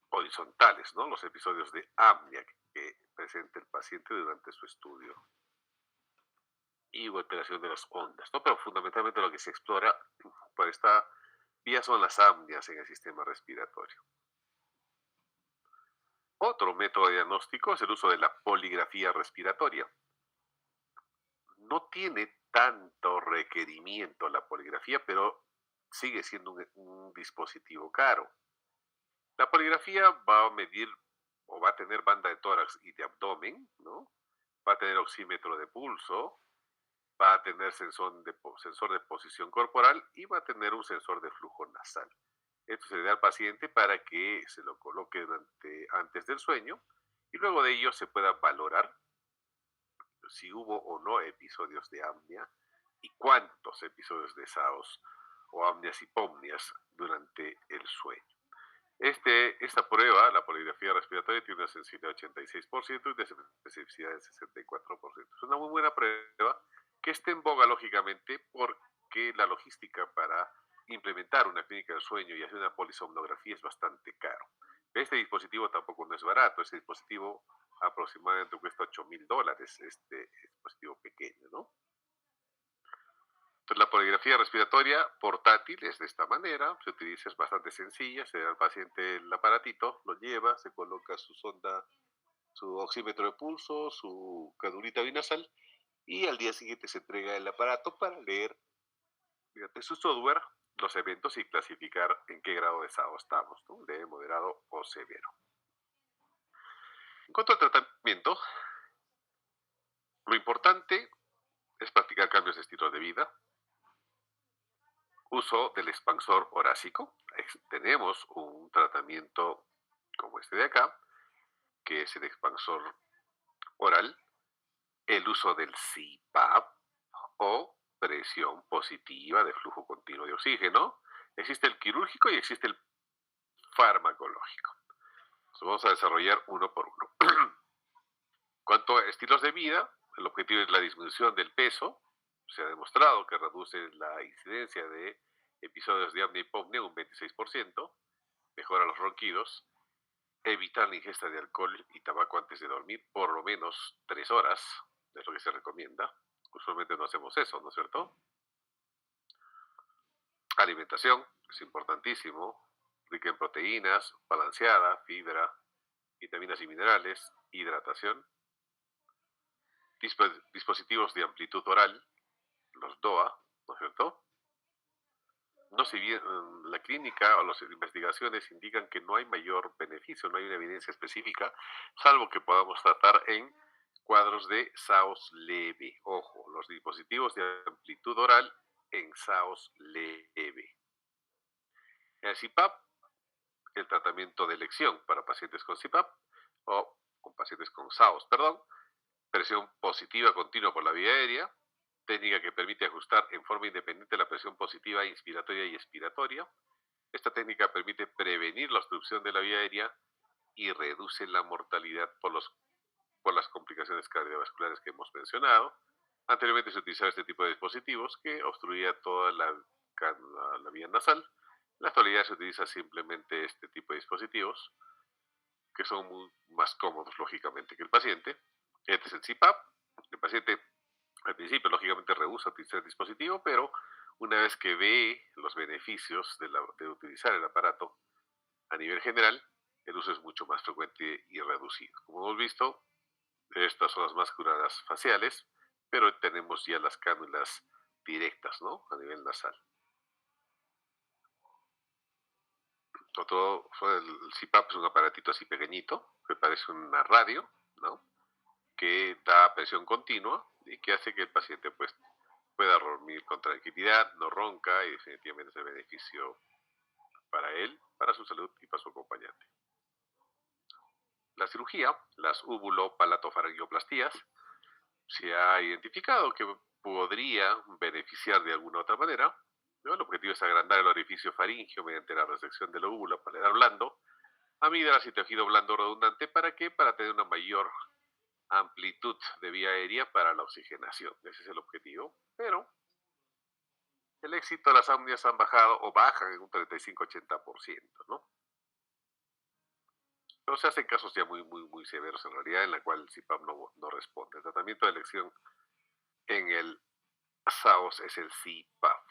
horizontales, ¿no? Los episodios de apnea que presenta el paciente durante su estudio y alteración de las ondas, ¿no? Pero fundamentalmente lo que se explora por esta vía son las apneas en el sistema respiratorio. Otro método de diagnóstico es el uso de la poligrafía respiratoria. No tiene tanto requerimiento la poligrafía, pero sigue siendo un dispositivo caro. La poligrafía va a medir o va a tener banda de tórax y de abdomen, ¿no? Va a tener oxímetro de pulso, va a tener sensor de posición corporal y va a tener un sensor de flujo nasal. Esto se le da al paciente para que se lo coloque antes del sueño y luego de ello se pueda valorar si hubo o no episodios de apnea y cuántos episodios de SAOS o apneas hipopneas durante el sueño. Esta prueba, la poligrafía respiratoria, tiene una sensibilidad de 86% y de especificidad de 64%. Es una muy buena prueba que está en boga, lógicamente, porque la logística para implementar una clínica del sueño y hacer una polisomnografía es bastante caro. Este dispositivo tampoco no es barato. Este dispositivo aproximadamente cuesta $8,000, este dispositivo pequeño, ¿no? Entonces, la poligrafía respiratoria portátil es de esta manera, se utiliza, es bastante sencilla, se da al paciente el aparatito, lo lleva, se coloca su sonda, su oxímetro de pulso, su canulita binasal y al día siguiente se entrega el aparato para leer, mediante su software, los eventos y clasificar en qué grado de estado estamos, ¿no? Leve, moderado o severo. En cuanto al tratamiento, lo importante es practicar cambios de estilo de vida, uso del expansor orácico. Tenemos un tratamiento como este de acá, que es el expansor oral, el uso del CPAP o presión positiva de flujo continuo de oxígeno. Existe el quirúrgico y existe el farmacológico. Entonces vamos a desarrollar uno por uno. Cuanto a estilos de vida, el objetivo es la disminución del peso. Se ha demostrado que reduce la incidencia de episodios de apnea-hipopnea un 26%, mejora los ronquidos, evitar la ingesta de alcohol y tabaco antes de dormir por lo menos 3 horas, es lo que se recomienda. Usualmente no hacemos eso, ¿no es cierto? Alimentación, es importantísimo, rica en proteínas, balanceada, fibra, vitaminas y minerales, hidratación, dispositivos de amplitud oral, los DOA, ¿no es cierto? No, si bien la clínica o las investigaciones indican que no hay mayor beneficio, no hay una evidencia específica, salvo que podamos tratar en cuadros de SAOS leve. Ojo, los dispositivos de amplitud oral en SAOS leve. El CPAP, el tratamiento de elección para pacientes con CPAP o con pacientes con SAOS, perdón, presión positiva continua por la vía aérea, técnica que permite ajustar en forma independiente la presión positiva inspiratoria y expiratoria. Esta técnica permite prevenir la obstrucción de la vía aérea y reduce la mortalidad por las complicaciones cardiovasculares que hemos mencionado. Anteriormente se utilizaba este tipo de dispositivos que obstruía toda la vía nasal. En la actualidad se utiliza simplemente este tipo de dispositivos que son más cómodos, lógicamente, que el paciente. Este es el CPAP. El paciente al principio, lógicamente, rehúsa utilizar el dispositivo, pero una vez que ve los beneficios de utilizar el aparato a nivel general, el uso es mucho más frecuente y reducido. Como hemos visto, estas son las máscaras faciales, pero tenemos ya las cánulas directas, ¿no? A nivel nasal. El CPAP es un aparatito así pequeñito, que parece una radio, ¿no? Que da presión continua y que hace que el paciente pues pueda dormir con tranquilidad, no ronca y definitivamente es el beneficio para él, para su salud y para su acompañante. La cirugía, las úvulo-palatofaragioplastías, se ha identificado que podría beneficiar de alguna otra manera. ¿No? El objetivo es agrandar el orificio faríngeo mediante la resección del óvulo paladar blando, amígdalas y tejido blando redundante. ¿Para qué? Para tener una mayor amplitud de vía aérea para la oxigenación. Ese es el objetivo. Pero el éxito de las apneas han bajado o bajan en un 35-80%, ¿no? Pero se hacen casos ya muy severos en realidad, en la cual el CPAP no responde. El tratamiento de elección en el SAOS es el CPAP.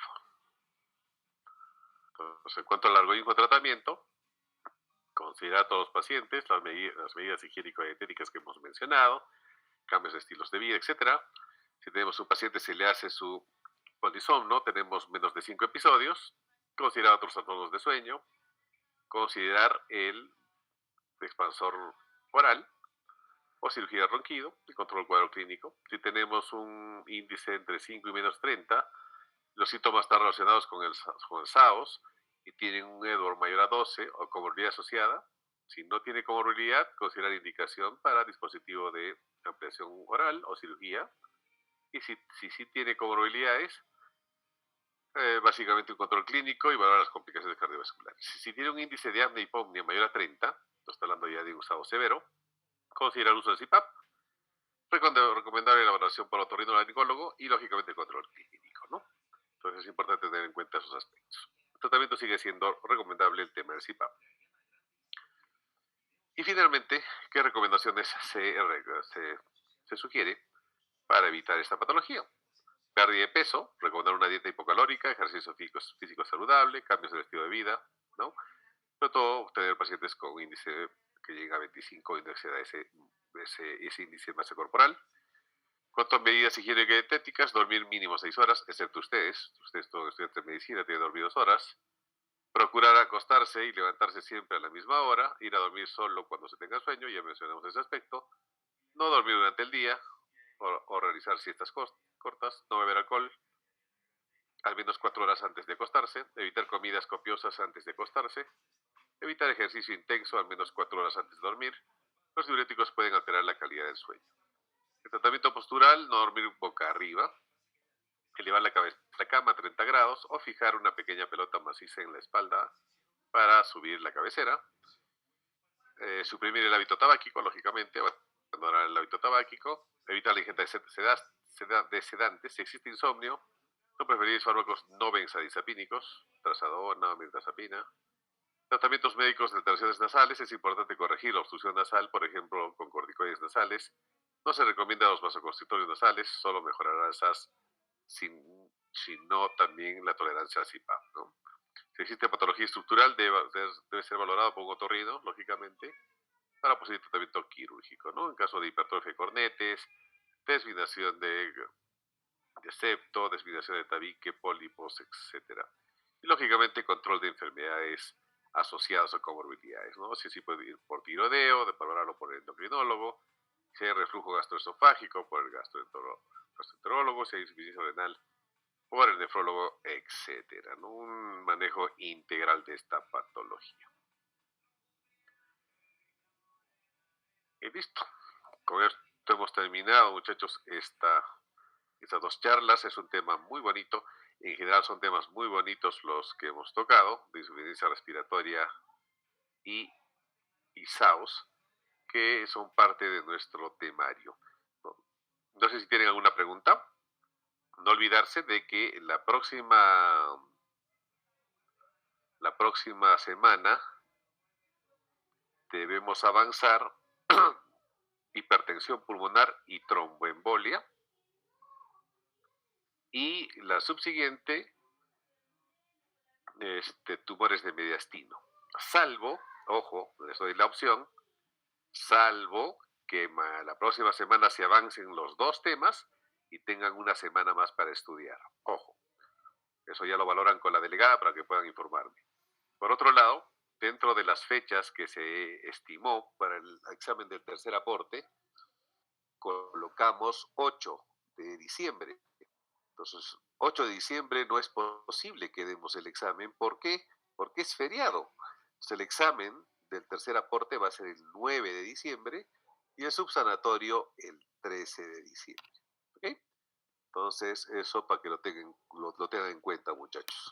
Entonces, en cuanto al algoritmo de tratamiento, considera a todos los pacientes las medidas higiénico-dietéticas que hemos mencionado, cambios de estilos de vida, etc. Si tenemos un paciente, se le hace su polisomno, tenemos menos de 5 episodios, considerar otros trastornos de sueño, considerar el expansor oral o cirugía de ronquido y control del cuadro clínico. Si tenemos un índice entre 5 y menos 30, los síntomas están relacionados con el SAOS y tienen un Edward mayor a 12 o comorbilidad asociada. Si no tiene comorbilidad, considerar indicación para dispositivo de ampliación oral o cirugía. Y si sí tiene comorbilidades, básicamente un control clínico y valorar las complicaciones cardiovasculares. Si tiene un índice de apnea y hipopnea mayor a 30, no está hablando ya de un estado severo, considera el uso del CPAP, recomendable la valoración por otorrinolaringólogo y lógicamente el control clínico, ¿no? Entonces es importante tener en cuenta esos aspectos. El tratamiento sigue siendo recomendable el tema del CPAP. Y finalmente, ¿qué recomendaciones se sugiere para evitar esta patología? Pérdida de peso, recomendar una dieta hipocalórica, ejercicio físico saludable, cambios en el estilo de vida, ¿no? Sobre todo tener pacientes con índice que llega a 25 y no exceda ese índice de masa corporal. Cuanto a medidas higiénicas y dietéticas, dormir mínimo 6 horas, excepto ustedes todos estudiantes de medicina tienen dormir 2 horas. Procurar acostarse y levantarse siempre a la misma hora, ir a dormir solo cuando se tenga sueño, ya mencionamos ese aspecto. No dormir durante el día o realizar siestas cortas, no beber alcohol al menos 4 horas antes de acostarse, evitar comidas copiosas antes de acostarse, evitar ejercicio intenso al menos 4 horas antes de dormir. Los diuréticos pueden alterar la calidad del sueño. El tratamiento postural, no dormir boca arriba, elevar la cabeza a la cama a 30 grados o fijar una pequeña pelota maciza en la espalda para subir la cabecera. Suprimir el hábito tabáquico, lógicamente, abandonar el hábito tabáquico, evitar la ingesta de sedantes. Si existe insomnio, no preferir fármacos no benzodiazepínicos, trazadona, mirtazapina. Tratamientos médicos de alteraciones nasales, es importante corregir la obstrucción nasal, por ejemplo, con corticoides nasales. No se recomienda los vasoconstrictores nasales, solo mejorará esas, sino también la tolerancia al CPAP, ¿no? Si existe patología estructural, debe ser valorado por un otorrino, lógicamente, para posible tratamiento quirúrgico, ¿no? En caso de hipertrofia de cornetes, desviación de septo, desviación de tabique, pólipos, etc. Y lógicamente control de enfermedades asociadas a comorbilidades, ¿no? Si sí puede ir por tiroideo, de valorarlo por el endocrinólogo, si hay reflujo gastroesofágico, por el gastroenterólogo, si hay insuficiencia renal, por el nefrólogo, etcétera, ¿no? Un manejo integral de esta patología. Y listo. Con esto hemos terminado, muchachos, estas 2 charlas. Es un tema muy bonito. En general son temas muy bonitos los que hemos tocado, de insuficiencia respiratoria y SAOS, que son parte de nuestro temario. No sé si tienen alguna pregunta. No olvidarse de que la próxima semana debemos avanzar hipertensión pulmonar y tromboembolia. Y la subsiguiente, tumores de mediastino. Salvo, ojo, les doy la opción, salvo que la próxima semana se avancen los 2 temas y tengan una semana más para estudiar. Ojo, eso ya lo valoran con la delegada para que puedan informarme. Por otro lado, dentro de las fechas que se estimó para el examen del tercer aporte, colocamos 8 de diciembre. Entonces, 8 de diciembre no es posible que demos el examen. ¿Por qué? Porque es feriado. Entonces, el examen del tercer aporte va a ser el 9 de diciembre y el subsanatorio el 13 de diciembre. ¿Ok? Entonces, eso para que lo tengan en cuenta, muchachos.